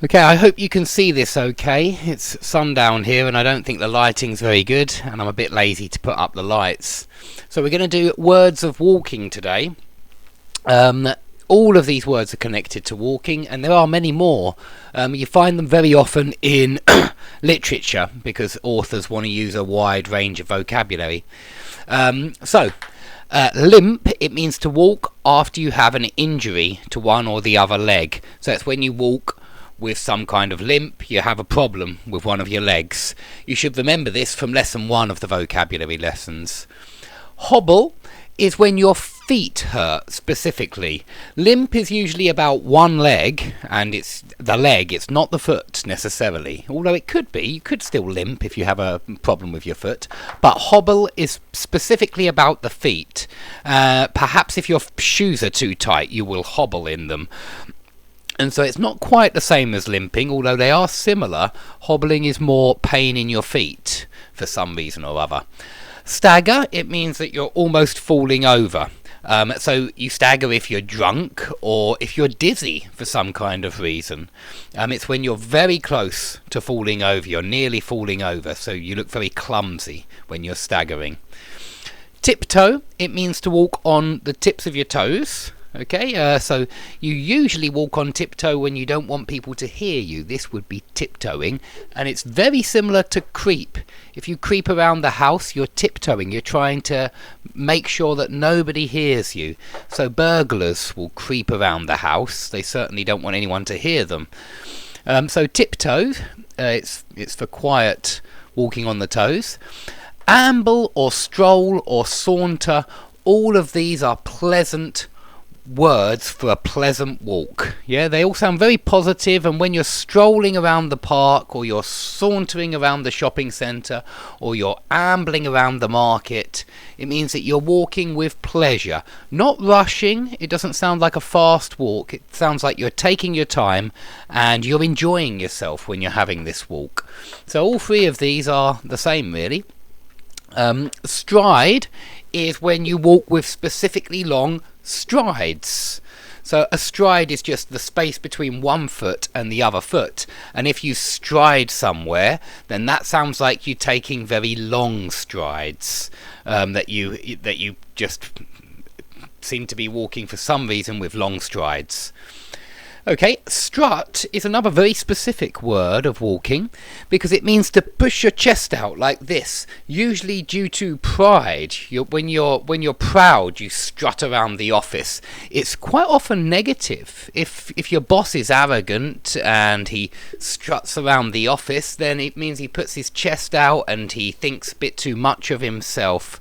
Okay, I hope you can see this okay. It's sundown here and I don't think the lighting's very good and I'm a bit lazy to put up the lights. So we're going to do words of walking today. All of these words are connected to walking and there are many more. You find them very often in literature because authors want to use a wide range of vocabulary. Limp, it means to walk after you have an injury to one or the other leg. So it's when you walk with some kind of limp, you have a problem with one of your legs. You should remember this from lesson 1 of the vocabulary lessons. Hobble is when your feet hurt specifically. Limp is usually about one leg, and it's the leg, it's not the foot necessarily. Although it could be, you could still limp if you have a problem with your foot. But hobble is specifically about the feet. Perhaps if your shoes are too tight, you will hobble in them. And so it's not quite the same as limping, although they are similar. Hobbling is more pain in your feet for some reason or other. Stagger, it means that you're almost falling over. So you stagger if you're drunk or if you're dizzy for some kind of reason. It's when you're very close to falling over, you're nearly falling over, so you look very clumsy when you're staggering. Tiptoe, it means to walk on the tips of your toes. Okay, so you usually walk on tiptoe when you don't want people to hear you. This would be tiptoeing, and it's very similar to creep. If you creep around the house, you're tiptoeing. You're trying to make sure that nobody hears you. So burglars will creep around the house. They certainly don't want anyone to hear them. So tiptoe, it's for quiet walking on the toes. Amble or stroll or saunter, all of these are pleasant words for a pleasant walk. Yeah, they all sound very positive, and when you're strolling around the park or you're sauntering around the shopping centre or you're ambling around the market, it means that you're walking with pleasure, not rushing. It doesn't sound like a fast walk. It sounds like you're taking your time and you're enjoying yourself when you're having this walk. So all three of these are the same really. Stride is when you walk with specifically long strides. So a stride is just the space between one foot and the other foot, and if you stride somewhere, then that sounds like you taking very long strides, that you just seem to be walking for some reason with long strides. Okay, strut is another very specific word of walking because it means to push your chest out like this, usually due to pride. When you're proud, you strut around the office. It's quite often negative. If your boss is arrogant and he struts around the office, then it means he puts his chest out and he thinks a bit too much of himself.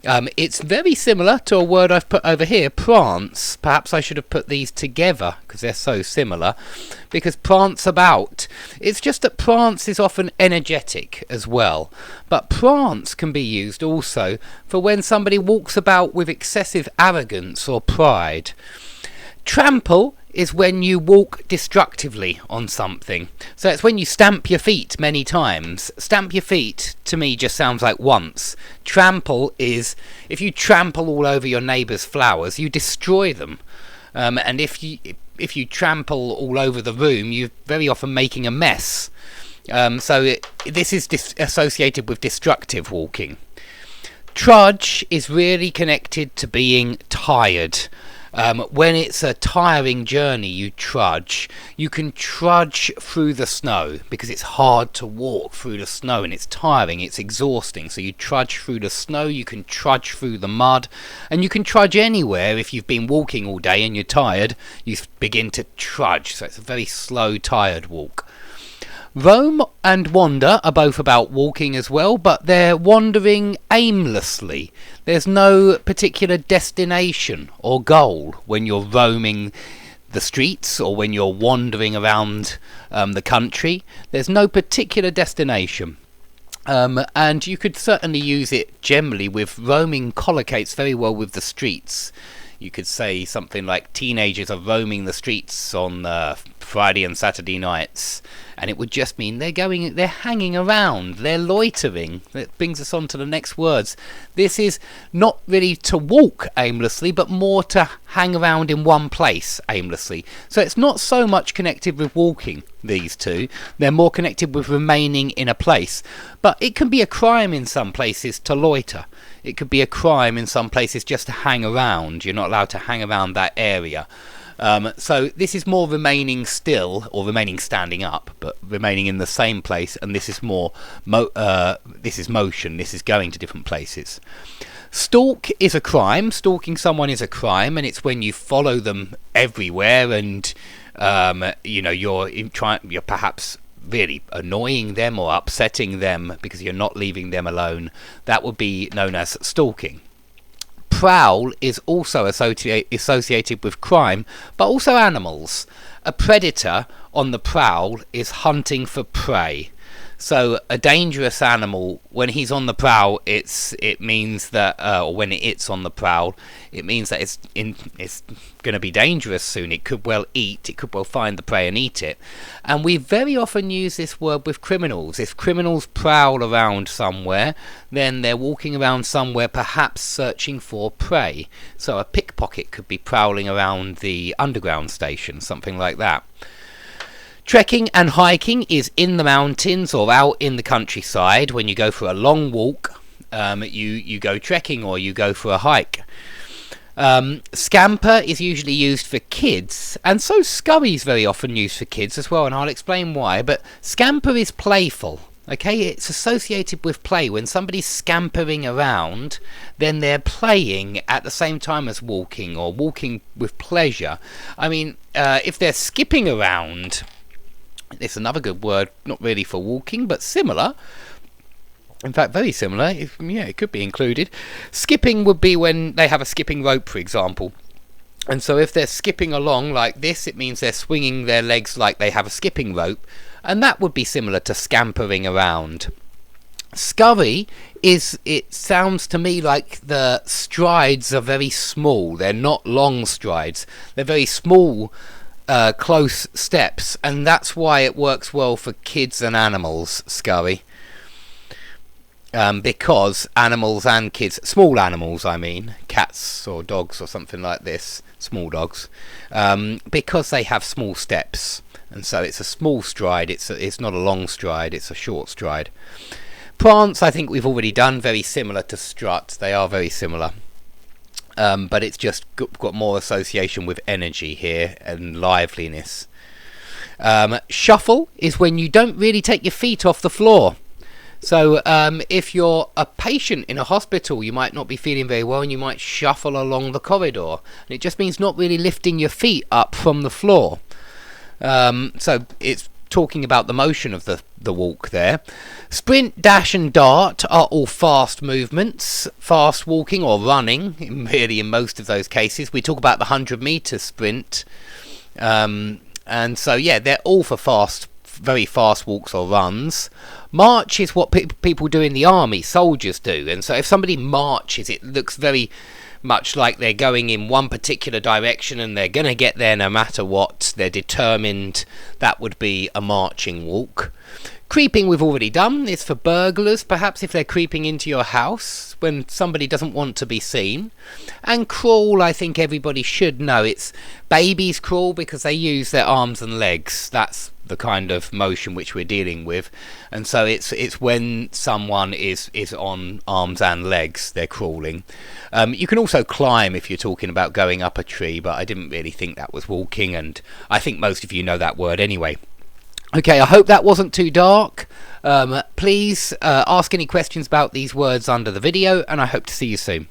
It's very similar to a word I've put over here, prance. Perhaps I should have put these together because they're so similar, because prance about. It's just that prance is often energetic as well, but prance can be used also for when somebody walks about with excessive arrogance or pride. Trample is when you walk destructively on something. So it's when you stamp your feet many times. Stamp your feet, to me, just sounds like once. Trample is if you trample all over your neighbour's flowers, you destroy them. And if you trample all over the room, you're very often making a mess. This is associated with destructive walking. Trudge is really connected to being tired. When it's a tiring journey, you trudge. You can trudge through the snow because it's hard to walk through the snow and it's tiring, it's exhausting. So you trudge through the snow, you can trudge through the mud, and you can trudge anywhere. If you've been walking all day and you're tired, you begin to trudge. So it's a very slow, tired walk. Roam and wander are both about walking as well, but they're wandering aimlessly. There's no particular destination or goal when you're roaming the streets or when you're wandering around the country. There's no particular destination. And you could certainly use it generally with roaming collocates very well with the streets. You could say something like teenagers are roaming the streets on Friday and Saturday nights, and it would just mean they're hanging around, they're loitering. That brings us on to the next words. This is not really to walk aimlessly, but more to hang around in one place aimlessly. So it's not so much connected with walking, these two. They're more connected with remaining in a place. But it can be a crime in some places to loiter. It could be a crime in some places just to hang around. You're not allowed to hang around that area. So this is more remaining still, or remaining standing up, but remaining in the same place, and this is more this is motion. This is going to different places. Stalk is a crime. Stalking someone is a crime, and it's when you follow them everywhere, and you're perhaps really annoying them or upsetting them because you're not leaving them alone. That would be known as stalking. Prowl is also associated with crime, but also animals. A predator on the prowl is hunting for prey. So a dangerous animal, when he's on the prowl, it means that, or when it's on the prowl, it means that it's going to be dangerous soon. It could well find the prey and eat it. And we very often use this word with criminals. If criminals prowl around somewhere, then they're walking around somewhere, perhaps searching for prey. So a pickpocket could be prowling around the underground station, something like that. Trekking and hiking is in the mountains or out in the countryside. When you go for a long walk, you go trekking or you go for a hike. Scamper is usually used for kids, and so scurry is very often used for kids as well, and I'll explain why. But scamper is playful. Okay, it's associated with play. When somebody's scampering around, then they're playing at the same time as walking, or walking with pleasure. I mean, if they're skipping around, it's another good word, not really for walking, but similar. In fact, very similar. It could be included. Skipping would be when they have a skipping rope, for example. And so if they're skipping along like this, it means they're swinging their legs like they have a skipping rope. And that would be similar to scampering around. Scurry it sounds to me like the strides are very small. They're not long strides. They're very small, close steps, and that's why it works well for kids and animals, scurry. Because animals and kids, small animals I mean, cats or dogs or something like this, small dogs, because they have small steps, and so it's a small stride, it's not a long stride, it's a short stride. Prance I think we've already done, very similar to strut, they are very similar. But it's just got more association with energy here and liveliness. Shuffle is when you don't really take your feet off the floor. So if you're a patient in a hospital, you might not be feeling very well and you might shuffle along the corridor. And it just means not really lifting your feet up from the floor. So it's talking about the motion of the walk there. Sprint, dash and dart are all fast movements, fast walking or running, really in most of those cases. We talk about the 100-meter sprint, and so yeah, they're all for very fast walks or runs. March is what people do in the army, soldiers do, and so if somebody marches, it looks very much like they're going in one particular direction and they're going to get there no matter what. They're determined. That would be a marching walk. Creeping we've already done. It's for burglars, perhaps if they're creeping into your house when somebody doesn't want to be seen. And crawl, I think everybody should know. It's babies crawl because they use their arms and legs. That's the kind of motion which we're dealing with. And so it's when someone is on arms and legs, they're crawling. You can also climb if you're talking about going up a tree, but I didn't really think that was walking, and I think most of you know that word anyway. Okay, I hope that wasn't too dark. Please ask any questions about these words under the video, and I hope to see you soon.